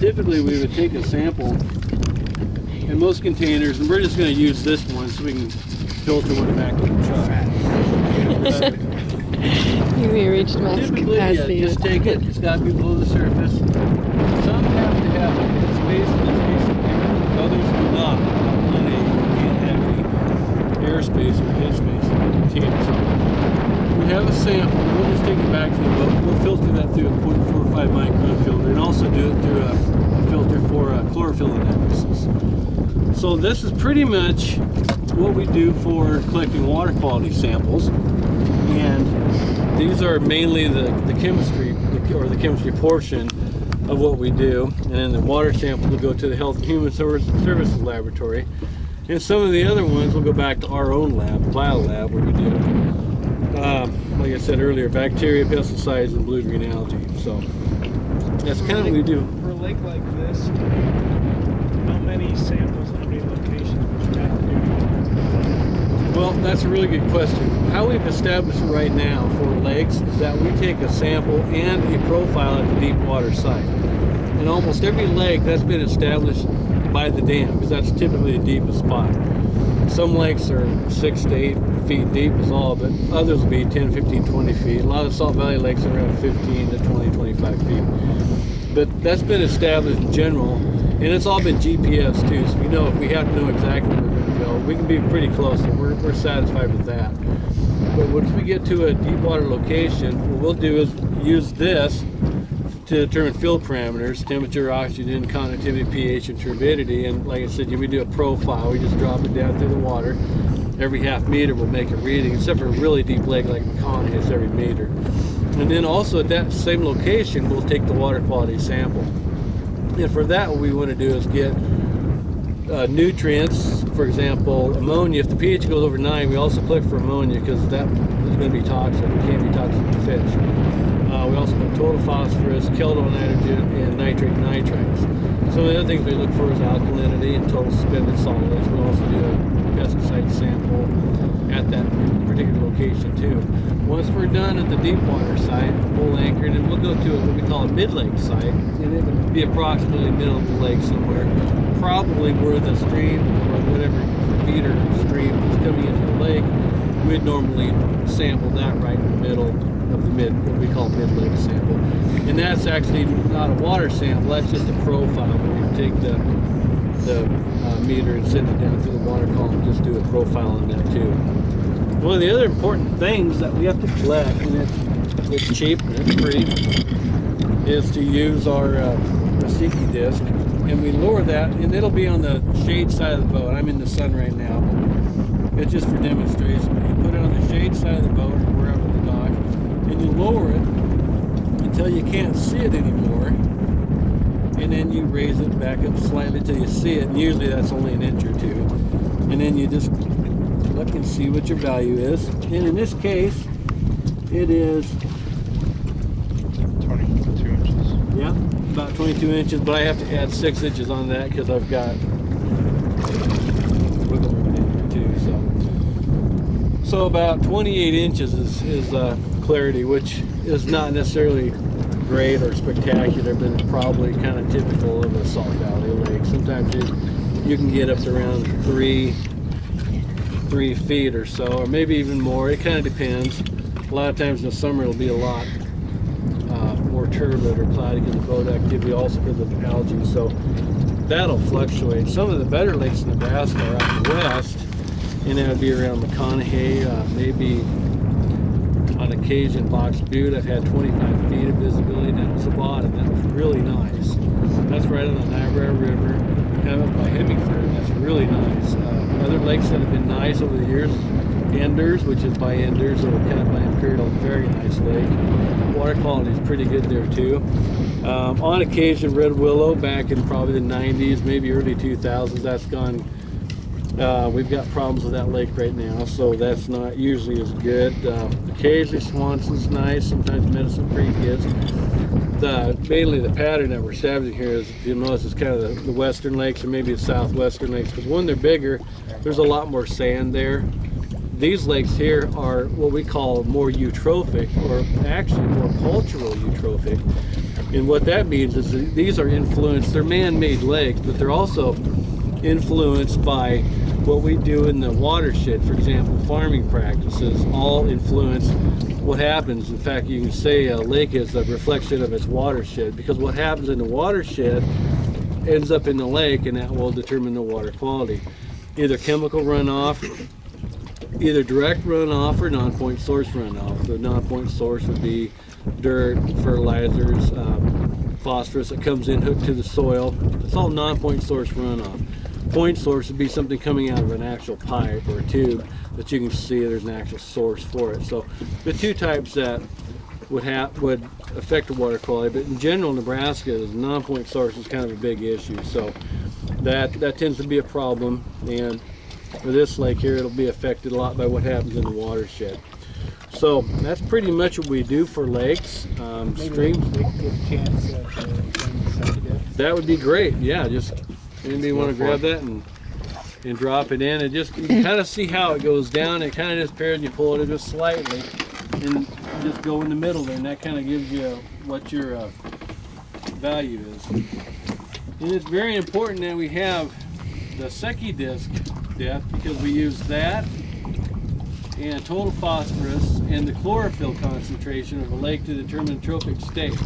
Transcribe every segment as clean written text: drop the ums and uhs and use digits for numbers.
Typically we would take a sample in most containers, and we're just going to use this one so we can filter one back to the truck. You reached max Typically, capacity. just take it. It's got to be below the surface. Some have to have space in this case of air. Others do not. Plenty. You can't have any airspace or headspace in the container. So we have a sample. We'll just take it back to the boat. We'll filter that through a 0.45 micron filter, and also do it through a filter for chlorophyll analysis. So this is pretty much what we do for collecting water quality samples, and these are mainly the chemistry, or the chemistry portion of what we do. And then the water sample will go to the Health and Human Services Laboratory, and some of the other ones will go back to our own lab, biolab, where we do, like I said earlier, bacteria, pesticides, and blue-green algae. So that's kind of what we do. For a lake like this, how many samples, how many locations would you have to do? Well, that's a really good question. How we've established it right now for lakes is that we take a sample and a profile at the deep water site. In almost every lake, that's been established by the dam, because that's typically the deepest spot. Some lakes are 6 to 8 feet deep is all, but others will be 10, 15, 20 feet. A lot of Salt Valley lakes are around 15 to 20, 25 feet. But that's been established in general, and it's all been GPS too, so we know if we have to know exactly where we're going to go, we can be pretty close, and we're satisfied with that. But once we get to a deep water location, what we'll do is use this to determine field parameters: temperature, oxygen, conductivity, pH, and turbidity. And like I said, we do a profile. We just drop it down through the water. Every half meter we'll make a reading, except for a really deep lake like McConaughey, it's every meter. And then also at that same location, we'll take the water quality sample. And for that, what we want to do is get nutrients, for example, ammonia. If the pH goes over 9, we also collect for ammonia, because that is going to be toxic. It can be toxic to fish. We also put total phosphorus, keldyl nitrogen, and nitrate nitrites. Some of the other things we look for is alkalinity and total suspended solids. We also do a pesticide sample at that particular location too. Once we're done at the deep water site, we'll anchor it, and we'll go to what we call a mid-lake site, and it would be approximately middle of the lake somewhere, probably where the stream or whatever feeder stream is coming into the lake. We'd normally sample that right in the middle of the what we call mid-lake sample. And that's actually not a water sample, that's just a profile. We take the meter and send it down through the water column, just do a profile on that too. One of the other important things that we have to collect, and it's cheap and it's free, is to use our Rasiki disc, and we lower that, and it'll be on the shade side of the boat. I'm in the sun right now, but it's just for demonstration. But you put it on the shade side of the boat or wherever the dock, and you lower it until you can't see it anymore, and then you raise it back up slightly till you see it, and usually that's only an inch or two, and then you just look and see what your value is. And in this case, it is 22 inches. Yeah, about 22 inches, but I have to add 6 inches on that because I've got wiggle room in here too. So about 28 inches is clarity, which is not necessarily great or spectacular, but it's probably kind of typical of a Salt Valley lake. Sometimes you can get up to around 3 feet or so, or maybe even more. It kind of depends. A lot of times in the summer it'll be a lot more turbid or cloudy because of boat activity, also because of algae, so that'll fluctuate. Some of the better lakes in Nebraska are out west, and that would be around McConaughey, maybe on occasion Box Butte. I've had 25 feet of visibility down to the bottom. That was really nice. That's right on the Niobrara River, kind of up by Hemingford. That's really nice. Other lakes that have been nice over the years, Enders, which is by Enders, or kind of by Imperial, very nice lake. Water quality is pretty good there too. On occasion, Red Willow, back in probably the 90s, maybe early 2000s, that's gone. We've got problems with that lake right now, so that's not usually as good. Occasionally Swanson's nice, sometimes Medicine Creek is. Mainly the pattern that we're establishing here is, if you'll notice, it's kind of the western lakes or maybe the southwestern lakes, because when they're bigger, there's a lot more sand there. These lakes here are what we call more eutrophic, or actually more cultural eutrophic. And what that means is that these are influenced, they're man-made lakes, but they're also influenced by what we do in the watershed. For example, farming practices all influence what happens. In fact, you can say a lake is a reflection of its watershed, because what happens in the watershed ends up in the lake, and that will determine the water quality. Either chemical runoff, either direct runoff, or non-point source runoff. The non-point source would be dirt, fertilizers, phosphorus that comes in hooked to the soil. It's all non-point source runoff. Point source would be something coming out of an actual pipe or a tube that you can see there's an actual source for it. So the two types that would affect the water quality, but in general, Nebraska, the non-point source is kind of a big issue. So that tends to be a problem, and for this lake here, it'll be affected a lot by what happens in the watershed. So that's pretty much what we do for lakes, streams. That would be great. Yeah, just anybody want to grab that and drop it in, and just you kind of see how it goes down. It kind of disappears, and you pull it just slightly, and just go in the middle there, and that kind of gives you what your value is. And it's very important that we have the Secchi disc depth, because we use that and total phosphorus and the chlorophyll concentration of a lake to determine trophic state.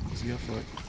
Let's go for it.